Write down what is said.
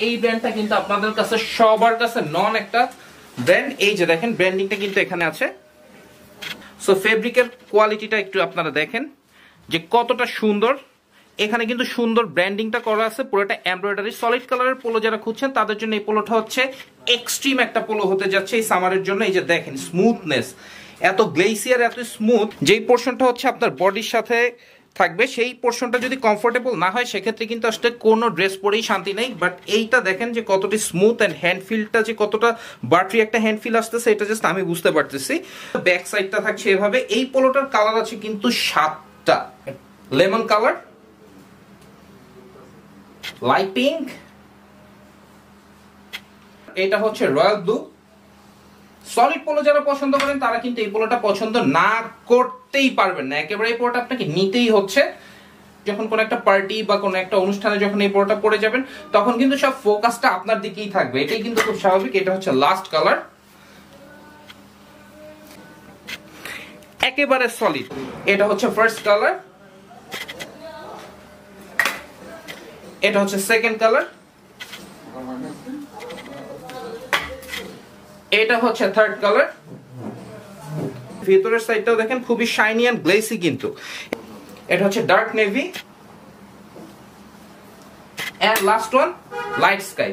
এই ব্র্যান্ডটা কিন্তু আপনাদের কাছে সবার কাছে নন একটা ব্র্যান্ড। এই যে দেখেন ব্র্যান্ডিংটা কিন্তু এখানে আছে। সো ফেব্রিকের কোয়ালিটিটা একটু আপনারা দেখেন যে কতটা সুন্দর। এখানে কিন্তু সুন্দর ব্র্যান্ডিংটা করা আছে, পুরোটা এমব্রয়ডারি। সলিড কালারের পোলো যারা খুঁজছেন তাদের জন্য এই পোলোটা হচ্ছে এক্সট্রিম একটা পোলো হতে যাচ্ছে এই সামারের জন্য। এই যে দেখেন স্মুথনেস, এত গ্লেসিয়ার, এত স্মুথ। যেই পোর্শনটা হচ্ছে আপনার বডির সাথে থাকবে সেই পোর্শনটা যদি কমফোর্টেবল না হয় সেক্ষেত্রে কিন্তু আসলে কোনো ড্রেস পরেই শান্তি নেই। বাট এইটা দেখেন যে কতটা স্মুথ অ্যান্ড হ্যান্ড ফিলটা যে কতটা বাটারি একটা হ্যান্ড ফিল আসতেছে এটা জাস্ট আমি বুঝতে পারতেছি। ব্যাক সাইডটা থাকছে এভাবে। এই পোলোটার কালার আছে কিন্তু 7টা। লেমন কালার, লাইট পিঙ্ক, এটা হচ্ছে রয়্যাল ব্লু। সলিড পোলো যারা পছন্দ করেন তারা কিন্তু এই পোলোটা পছন্দ না করতেই পারবেন না, একেবারে এই পোলোটা আপনাকে নিতেই হচ্ছে। যখন কোন একটা পার্টি বা কোন একটা অনুষ্ঠানে যখন এই পোলোটা পরে যাবেন তখন কিন্তু সব ফোকাসটা আপনার দিকেই থাকবে, এটাই কিন্তু খুব স্বাভাবিক। এটা হচ্ছে লাস্ট কালার, একেবারে সলিড। এটা হচ্ছে ফার্স্ট কালার, এটা হচ্ছে সেকেন্ড কালার, এটা হচ্ছে থার্ড কালার। ভিতরের সাইডটাও দেখেন খুবই শাইনি এন্ড গ্লেসি কিন্তু। এটা হচ্ছে dark navy and last one light sky.